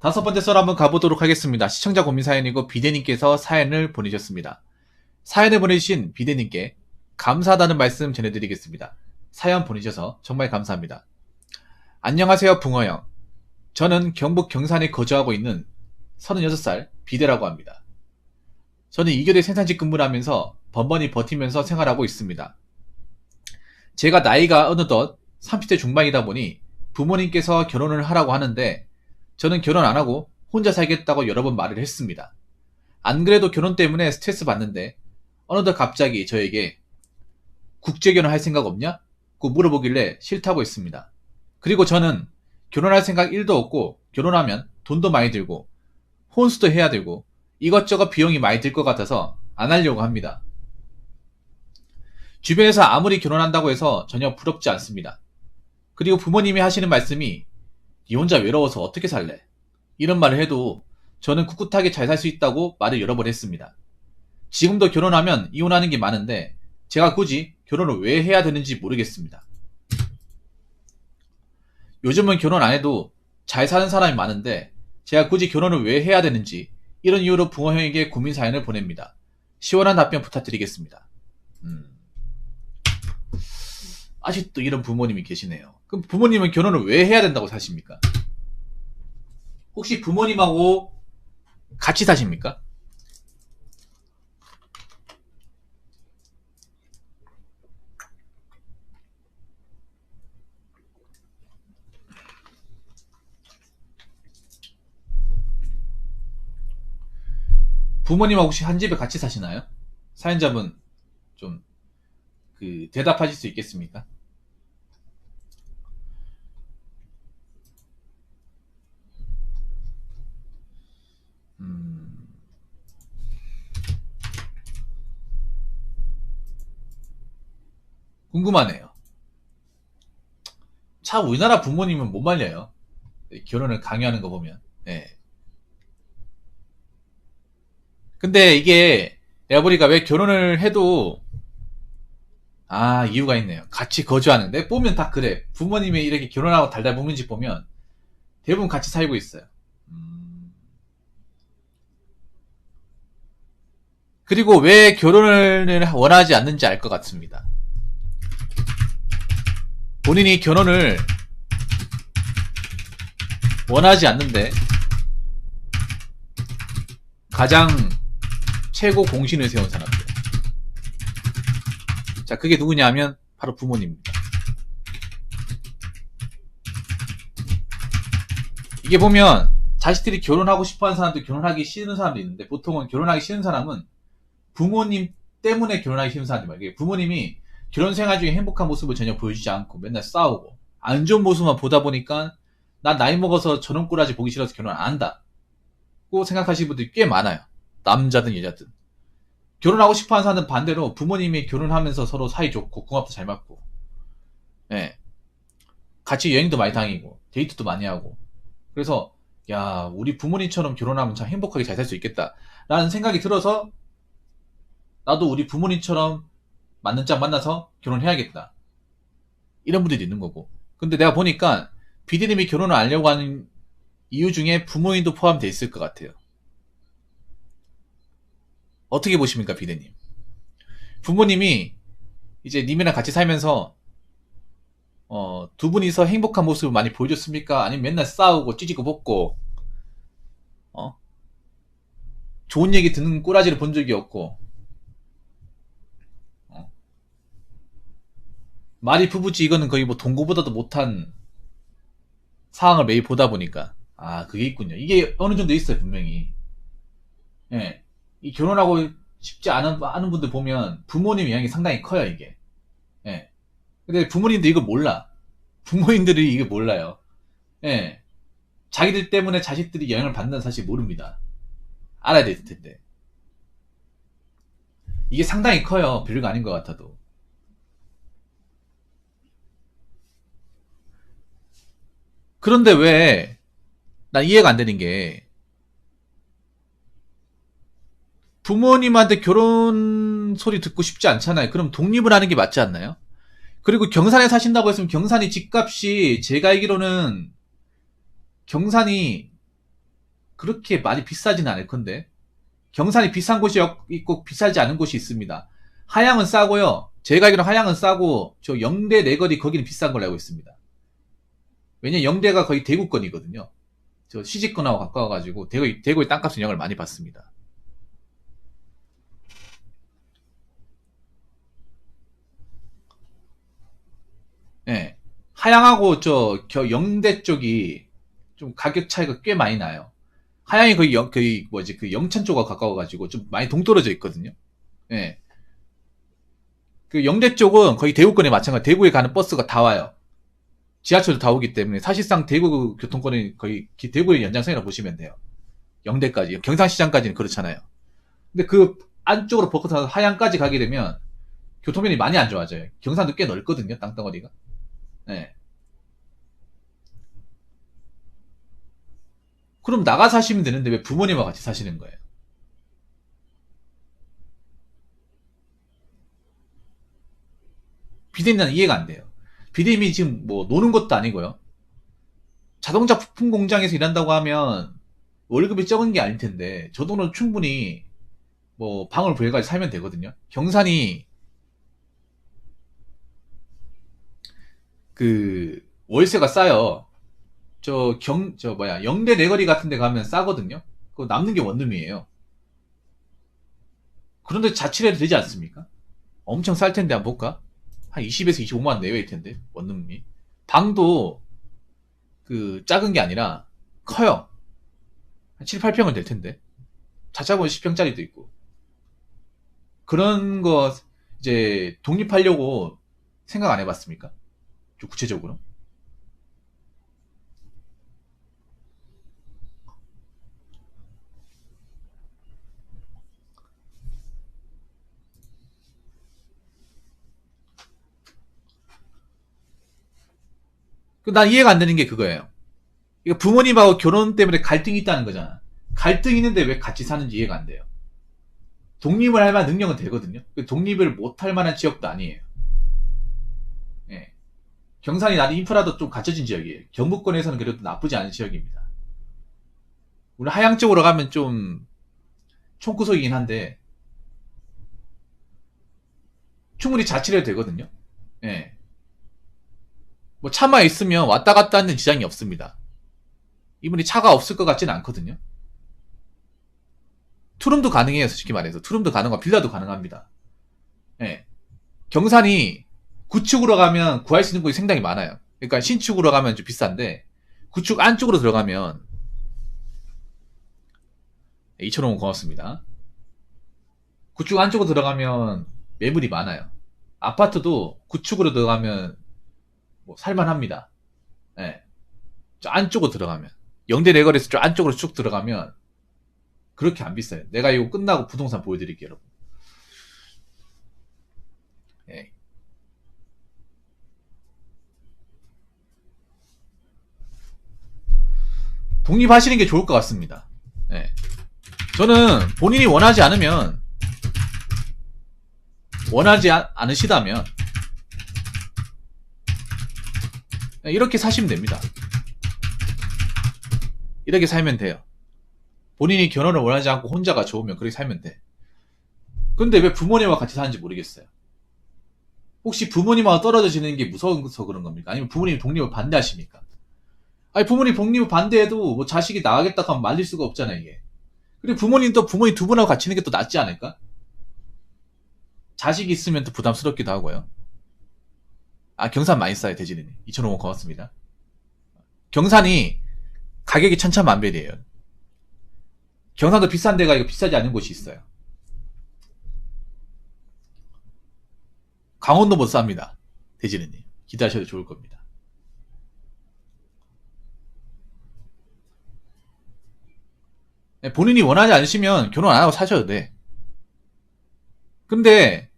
다섯 번째 썰 한번 가보도록 하겠습니다. 시청자 고민 사연이고 비대님께서 사연을 보내셨습니다. 사연을 보내주신 비대님께 감사하다는 말씀 전해드리겠습니다. 사연 보내셔서 정말 감사합니다. 안녕하세요 붕어형. 저는 경북 경산에 거주하고 있는 36살 비대라고 합니다. 저는 2교대 생산직 근무를 하면서 번번이 버티면서 생활하고 있습니다. 제가 나이가 어느덧 30대 중반이다 보니 부모님께서 결혼을 하라고 하는데 저는 결혼 안 하고 혼자 살겠다고 여러 번 말을 했습니다. 안 그래도 결혼 때문에 스트레스 받는데 어느덧 갑자기 저에게 국제결혼 할 생각 없냐? 고 물어보길래 싫다고 했습니다. 그리고 저는 결혼할 생각 1도 없고 결혼하면 돈도 많이 들고 혼수도 해야 되고 이것저것 비용이 많이 들 것 같아서 안 하려고 합니다. 주변에서 아무리 결혼한다고 해서 전혀 부럽지 않습니다. 그리고 부모님이 하시는 말씀이 니 혼자 외로워서 어떻게 살래? 이런 말을 해도 저는 꿋꿋하게 잘 살 수 있다고 말을 여러 번 했습니다. 지금도 결혼하면 이혼하는 게 많은데 제가 굳이 결혼을 왜 해야 되는지 모르겠습니다. 요즘은 결혼 안 해도 잘 사는 사람이 많은데 제가 굳이 결혼을 왜 해야 되는지 이런 이유로 붕어형에게 고민 사연을 보냅니다. 시원한 답변 부탁드리겠습니다. 아직도 이런 부모님이 계시네요. 그럼 부모님은 결혼을 왜 해야 된다고 사십니까? 혹시 부모님하고 같이 사십니까? 부모님하고 혹시 한 집에 같이 사시나요? 사연자분 좀 대답하실 수 있겠습니까? 궁금하네요. 참 우리나라 부모님은 못 말려요. 결혼을 강요하는 거 보면. 네. 근데 이게 내가 보니까 왜 결혼을 해도 이유가 있네요. 같이 거주하는데 보면 다 그래. 부모님이 이렇게 결혼하고 달달 볶는 집 보면 대부분 같이 살고 있어요. 그리고 왜 결혼을 원하지 않는지 알 것 같습니다. 본인이 결혼을 원하지 않는데 가장 최고 공신을 세운 사람들. 자, 그게 누구냐 하면 바로 부모님입니다. 이게 보면 자식들이 결혼하고 싶어하는 사람도 결혼하기 싫은 사람도 있는데 보통은 결혼하기 싫은 사람은 부모님 때문에 결혼하기 싫은 사람들 말이에요. 부모님이 결혼 생활 중에 행복한 모습을 전혀 보여주지 않고 맨날 싸우고 안 좋은 모습만 보다 보니까 난 나이 먹어서 저런 꼬라지 보기 싫어서 결혼 안 한다고 생각하시는 분들이 꽤 많아요. 남자든 여자든. 결혼하고 싶어하는 사람은 반대로 부모님이 결혼하면서 서로 사이 좋고 궁합도 잘 맞고 예. 같이 여행도 많이 다니고 데이트도 많이 하고 그래서 야 우리 부모님처럼 결혼하면 참 행복하게 잘 살 수 있겠다 라는 생각이 들어서 나도 우리 부모님처럼 맞는 짝 만나서 결혼해야겠다 이런 분들도 있는 거고. 근데 내가 보니까 비디님이 결혼을 안 하려고 하는 이유 중에 부모님도 포함되어 있을 것 같아요. 어떻게 보십니까 비디님? 부모님이 이제 님이랑 같이 살면서 두 분이서 행복한 모습을 많이 보여줬습니까? 아니면 맨날 싸우고 찌지고 볶고 좋은 얘기 듣는 꼬라지를 본 적이 없고 말이 부부지 이거는 거의 뭐 동거보다도 못한 상황을 매일 보다 보니까 그게 있군요. 이게 어느 정도 있어요 분명히. 예, 이 결혼하고 싶지 않은 분들 보면 부모님 영향이 상당히 커요 이게. 예. 근데 부모님들 이거 몰라. 부모님들이 이게 몰라요. 예. 자기들 때문에 자식들이 영향을 받는다는 사실 모릅니다. 알아야 될 텐데. 이게 상당히 커요. 별거 아닌 것 같아도. 그런데 왜, 난 이해가 안 되는 게, 부모님한테 결혼 소리 듣고 싶지 않잖아요. 그럼 독립을 하는 게 맞지 않나요? 그리고 경산에 사신다고 했으면 경산이 집값이 제가 알기로는 경산이 그렇게 많이 비싸지는 않을 건데. 경산이 비싼 곳이 있고 비싸지 않은 곳이 있습니다. 하양은 싸고요. 제가 알기로는 하양은 싸고 저 영대 내거리 거기는 비싼 걸로 알고 있습니다. 왜냐면 영대가 거의 대구권이거든요. 저 시집권하고 가까워가지고 대구의 땅값은 영향을 많이 받습니다. 예. 하양하고 저 영대 쪽이 좀 가격 차이가 꽤 많이 나요. 하양이 거의 그 영천 쪽과 가까워가지고 좀 많이 동떨어져 있거든요. 예. 그 영대 쪽은 거의 대구권에 마찬가지. 대구에 가는 버스가 다 와요. 지하철도 다 오기 때문에 사실상 대구 교통권이 거의 대구의 연장선이라고 보시면 돼요. 영대까지, 경상시장까지는 그렇잖아요. 근데 그 안쪽으로 벗어서 하양까지 가게 되면 교통편이 많이 안 좋아져요. 경산도 꽤 넓거든요, 땅덩어리가. 네. 그럼 나가 사시면 되는데 왜 부모님과 같이 사시는 거예요? 비대면 이해가 안 돼요. 비대면이 지금 뭐 노는 것도 아니고요. 자동차 부품 공장에서 일한다고 하면 월급이 적은 게 아닐 텐데 저 돈은 충분히 뭐 방을 구해가지고 살면 되거든요. 경산이 그 월세가 싸요. 영대 내거리 같은 데 가면 싸거든요. 그거 남는 게 원룸이에요. 그런데 자취해도 되지 않습니까? 엄청 쌀 텐데 한번 볼까? 한 20에서 25만 원 내외일 텐데 원룸이. 방도 그 작은 게 아니라 커요. 한 7, 8평은 될 텐데. 자차보면 10평짜리도 있고. 그런 거 이제 독립하려고 생각 안 해봤습니까? 좀 구체적으로. 난 이해가 안 되는 게 그거예요. 이거 부모님하고 결혼 때문에 갈등이 있다는 거잖아. 갈등이 있는데 왜 같이 사는지 이해가 안 돼요. 독립을 할 만한 능력은 되거든요. 독립을 못 할 만한 지역도 아니에요. 예. 경산이 나름 인프라도 좀 갖춰진 지역이에요. 경북권에서는 그래도 나쁘지 않은 지역입니다. 우리 하양 쪽으로 가면 좀 총구석이긴 한데 충분히 자취를 해도 되거든요. 예. 뭐 차만 있으면 왔다 갔다 하는 지장이 없습니다. 이분이 차가 없을 것 같지는 않거든요. 투룸도 가능해요, 솔직히 말해서. 투룸도 가능하고 빌라도 가능합니다. 예. 경산이 구축으로 가면 구할 수 있는 곳이 상당히 많아요. 그러니까 신축으로 가면 좀 비싼데 구축 안쪽으로 들어가면 2,000원 고맙습니다. 구축 안쪽으로 들어가면 매물이 많아요. 아파트도 구축으로 들어가면 뭐 살만합니다. 예. 저 안쪽으로 들어가면 영대 내거리에서 저 안쪽으로 쭉 들어가면 그렇게 안 비싸요. 내가 이거 끝나고 부동산 보여드릴게요, 여러분. 예. 독립하시는 게 좋을 것 같습니다. 예. 저는 본인이 원하지 않으시다면 이렇게 사시면 됩니다. 이렇게 살면 돼요. 본인이 결혼을 원하지 않고 혼자가 좋으면 그렇게 살면 돼. 근데 왜 부모님과 같이 사는지 모르겠어요. 혹시 부모님하고 떨어져 지내는 게 무서워서 그런 겁니까? 아니면 부모님이 독립을 반대하십니까? 아니, 부모님 독립을 반대해도 뭐 자식이 나가겠다 하면 말릴 수가 없잖아요, 이게. 그리고 부모님 두 분하고 같이 있는 게 또 낫지 않을까? 자식이 있으면 또 부담스럽기도 하고요. 아, 경산 많이 싸요, 대진이님. 2,500원 고맙습니다. 경산이 가격이 천차만별이에요. 경산도 비싼 데가 이거 비싸지 않은 곳이 있어요. 강원도 못 쌉니다. 대진이님. 기대하셔도 좋을 겁니다. 본인이 원하지 않으시면 결혼 안 하고 사셔도 돼. 근데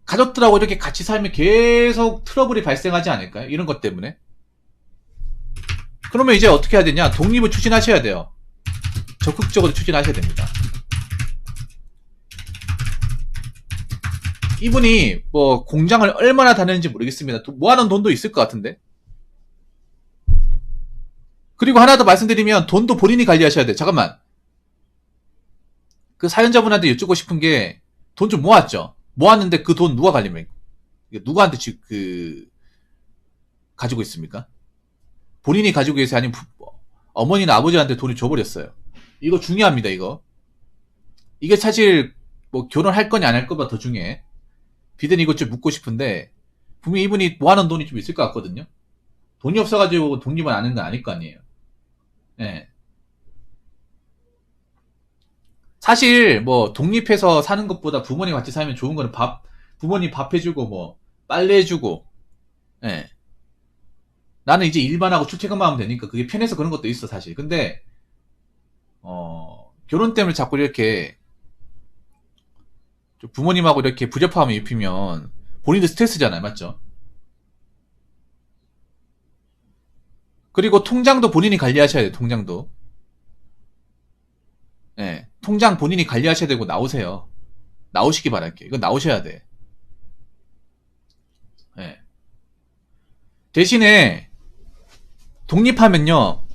가족들하고 이렇게 같이 살면 계속 트러블이 발생하지 않을까요? 이런 것 때문에. 그러면 이제 어떻게 해야 되냐? 독립을 추진하셔야 돼요. 적극적으로 추진하셔야 됩니다. 이분이 뭐 공장을 얼마나 다녔는지 모르겠습니다. 모아놓은 돈도 있을 것 같은데. 그리고 하나 더 말씀드리면 돈도 본인이 관리하셔야 돼요. 잠깐만. 그 사연자분한테 여쭙고 싶은 게 돈 좀 모았죠. 모았는데 그 돈 누가 관리면 누구한테 가지고 있습니까? 본인이 가지고 계세요? 아니면 어머니나 아버지한테 돈을 줘버렸어요? 이거 중요합니다. 이게 사실 뭐 결혼할 거냐 안 할 거보다 더 중요해. 비대는 이것 좀 묻고 싶은데 분명히 이분이 모아놓은 돈이 좀 있을 것 같거든요. 돈이 없어가지고 독립을 안 하는 건 아닐 거 아니에요. 예. 사실 뭐 독립해서 사는 것보다 부모님 같이 살면 좋은 거는 부모님 밥 해주고 뭐 빨래 해주고, 예. 나는 이제 일만 하고 출퇴근만 하면 되니까 그게 편해서 그런 것도 있어 사실. 근데 결혼 때문에 자꾸 이렇게 부모님하고 이렇게 불협화음을 입히면 본인도 스트레스잖아요, 맞죠? 그리고 통장도 본인이 관리하셔야 돼요. 통장도. 예. 통장 본인이 관리하셔야 되고 나오세요. 나오시기 바랄게요. 이건 나오셔야 돼. 예. 대신에 독립하면요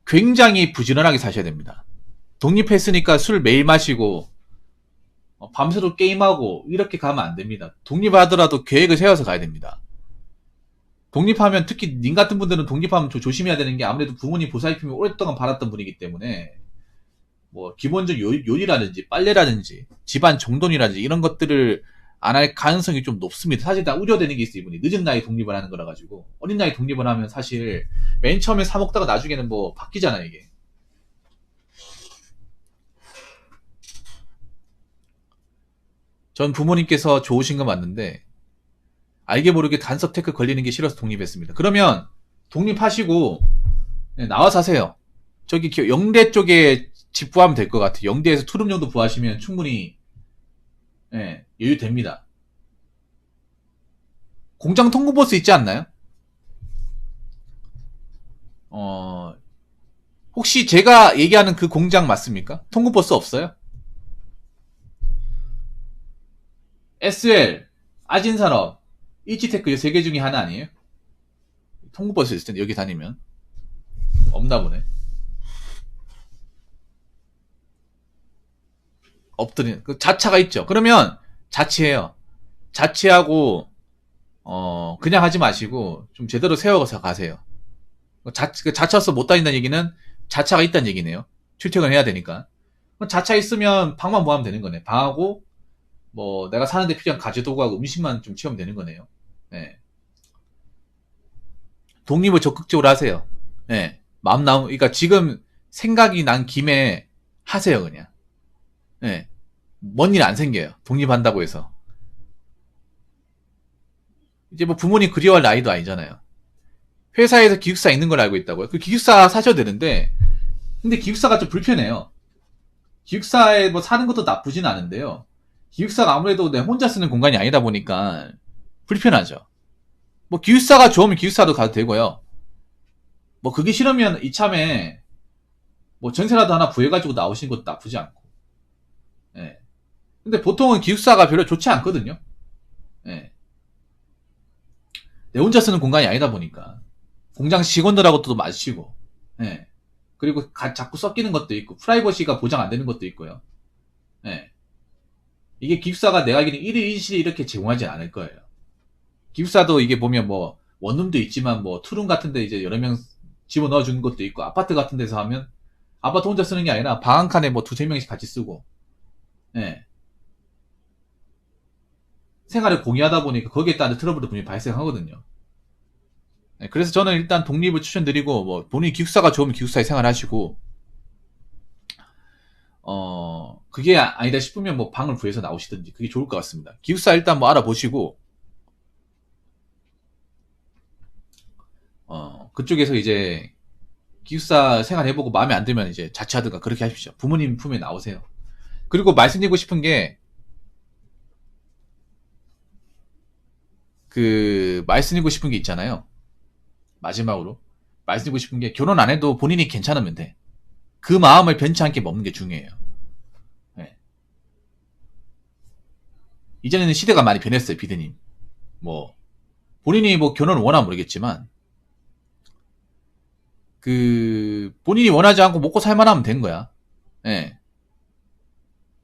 굉장히 부지런하게 사셔야 됩니다. 독립했으니까 술 매일 마시고 밤새도록 게임하고 이렇게 가면 안 됩니다. 독립하더라도 계획을 세워서 가야 됩니다. 독립하면 특히 님 같은 분들은 독립하면 조심해야 되는 게 아무래도 부모님 보살핌을 오랫동안 받았던 분이기 때문에 뭐 기본적 요리라든지 빨래라든지 집안 정돈이라든지 이런 것들을 안 할 가능성이 좀 높습니다. 사실 다 우려되는 게 있어요. 이분이 늦은 나이에 독립을 하는 거라 가지고 어린 나이에 독립을 하면 사실 맨 처음에 사 먹다가 나중에는 뭐 바뀌잖아요 이게. 전 부모님께서 좋으신 건 맞는데 알게 모르게 간섭 태클 걸리는 게 싫어서 독립했습니다. 그러면 독립하시고 나와 사세요. 저기 영대 쪽에 집 구하면 될 것 같아요. 영대에서 투룸 정도 구하시면 충분히 여유 됩니다. 공장 통보버스 있지 않나요? 혹시 제가 얘기하는 그 공장 맞습니까? 통보버스 없어요? SL, 아진산업, 일지테크 이 세 개 중에 하나 아니에요? 통보버스 있을 텐데 여기 다니면 없나 보네. 없더니 그 자차가 있죠. 그러면 자취해요. 자취하고 그냥 하지 마시고 좀 제대로 세워서 가세요. 그 자차서 못 다닌다는 얘기는 자차가 있다는 얘기네요. 출퇴근해야 되니까. 자차 있으면 방만 모으면 되는 거네. 방하고 뭐 내가 사는데 필요한 가재도구하고 음식만 좀 채우면 되는 거네요. 네. 독립을 적극적으로 하세요. 네. 마음 나오, 그러니까 지금 생각이 난 김에 하세요 그냥. 네. 뭔 일 안 생겨요. 독립한다고 해서. 이제 뭐 부모님 그리워할 나이도 아니잖아요. 회사에서 기숙사 있는 걸 알고 있다고요. 그 기숙사 사셔도 되는데, 근데 기숙사가 좀 불편해요. 기숙사에 뭐 사는 것도 나쁘진 않은데요. 기숙사가 아무래도 내 혼자 쓰는 공간이 아니다 보니까 불편하죠. 뭐 기숙사가 좋으면 기숙사도 가도 되고요. 뭐 그게 싫으면 이참에 뭐 전세라도 하나 구해가지고 나오시는 것도 나쁘지 않고. 예. 근데 보통은 기숙사가 별로 좋지 않거든요. 예. 내 혼자 쓰는 공간이 아니다 보니까. 공장 직원들하고 또 마주치고. 예. 그리고 자꾸 섞이는 것도 있고, 프라이버시가 보장 안 되는 것도 있고요. 예. 이게 기숙사가 내가 알기로는 1일 1실이 이렇게 제공하지 않을 거예요. 기숙사도 이게 보면 뭐, 원룸도 있지만 뭐, 투룸 같은데 이제 여러 명 집어넣어 주는 것도 있고, 아파트 같은 데서 하면, 아파트 혼자 쓰는 게 아니라 방 한 칸에 뭐 두세 명씩 같이 쓰고, 예. 생활을 공유하다 보니까 거기에 따른 트러블도 분명히 발생하거든요. 예, 그래서 저는 일단 독립을 추천드리고, 뭐, 본인이 기숙사가 좋으면 기숙사에 생활하시고, 그게 아니다 싶으면 뭐 방을 구해서 나오시든지 그게 좋을 것 같습니다. 기숙사 일단 뭐 알아보시고, 그쪽에서 이제 기숙사 생활해보고 마음에 안 들면 이제 자취하든가 그렇게 하십시오. 부모님 품에 나오세요. 그리고 말씀드리고 싶은 게, 말씀드리고 싶은 게 있잖아요. 마지막으로. 말씀드리고 싶은 게, 결혼 안 해도 본인이 괜찮으면 돼. 그 마음을 변치 않게 먹는 게 중요해요. 네. 이제는 시대가 많이 변했어요, 비드님. 뭐, 본인이 뭐 결혼을 원하면 모르겠지만, 본인이 원하지 않고 먹고 살만 하면 된 거야. 예.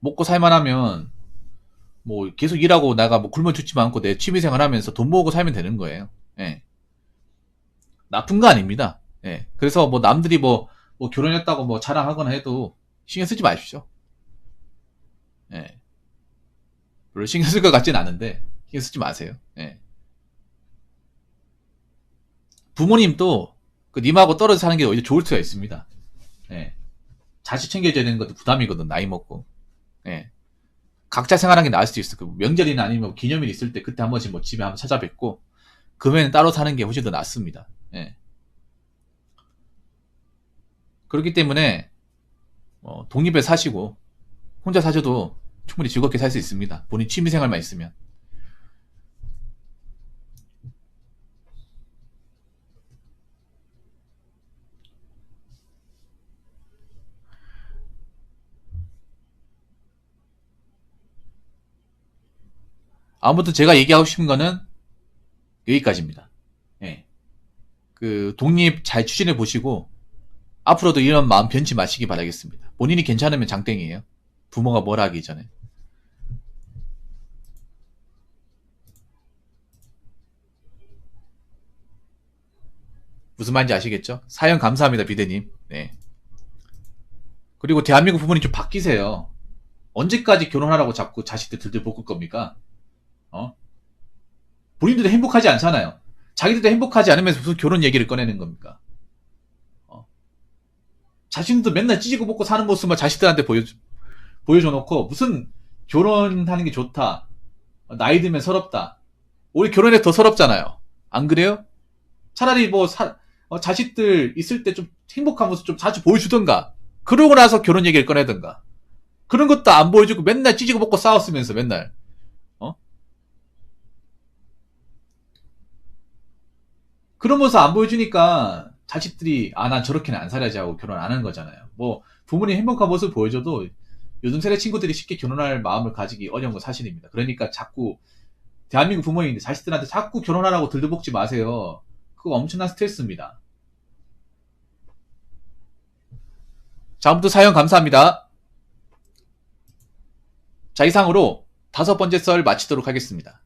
먹고 살만하면 뭐 계속 일하고 나가 뭐 굶어 죽지만 않고 내 취미생활 하면서 돈 모으고 살면 되는 거예요. 예. 나쁜 거 아닙니다. 예. 그래서 뭐 남들이 뭐 결혼했다고 뭐 자랑하거나 해도 신경 쓰지 마십시오. 예. 별로 신경 쓸 것 같진 않은데 신경 쓰지 마세요. 예. 부모님도 그 님하고 떨어져 사는 게 오히려 좋을 수가 있습니다. 예. 자식 챙겨줘야 되는 것도 부담이거든, 나이 먹고. 예. 각자 생활하는 게 나을 수도 있어. 그 명절이나 아니면 뭐 기념일 있을 때 그때 한 번씩 뭐 집에 한번 찾아뵙고, 금에는 따로 사는 게 훨씬 더 낫습니다. 예. 그렇기 때문에, 독립에 사시고, 혼자 사셔도 충분히 즐겁게 살 수 있습니다. 본인 취미생활만 있으면. 아무튼 제가 얘기하고 싶은 거는 여기까지입니다. 예. 그, 독립 잘 추진해 보시고, 앞으로도 이런 마음 변치 마시기 바라겠습니다. 본인이 괜찮으면 장땡이에요. 부모가 뭘 하기 전에. 무슨 말인지 아시겠죠? 사연 감사합니다, 비대님. 네. 그리고 대한민국 부모님 좀 바뀌세요. 언제까지 결혼하라고 자꾸 자식들 들들 볶을 겁니까? 어? 본인들도 행복하지 않잖아요. 자기들도 행복하지 않으면서 무슨 결혼 얘기를 꺼내는 겁니까? 어? 자신도 맨날 찌지고 볶고 사는 모습만 자식들한테 보여줘 놓고 무슨 결혼하는 게 좋다. 나이 들면 서럽다. 우리 결혼해 더 서럽잖아요. 안 그래요? 차라리 자식들 있을 때 좀 행복한 모습 좀 자주 보여주던가. 그러고 나서 결혼 얘기를 꺼내던가. 그런 것도 안 보여주고 맨날 찌지고 먹고 싸웠으면서 맨날. 어? 그런 모습 안 보여주니까 자식들이 난 저렇게는 안 살아야지 하고 결혼 안 하는 거잖아요. 뭐 부모님 행복한 모습 보여줘도 요즘 세대 친구들이 쉽게 결혼할 마음을 가지기 어려운 건 사실입니다. 그러니까 자꾸 대한민국 부모님인데 자식들한테 자꾸 결혼하라고 들들볶지 마세요. 그거 엄청난 스트레스입니다. 자, 아무튼 사연 감사합니다. 자, 이상으로 5번째 썰 마치도록 하겠습니다.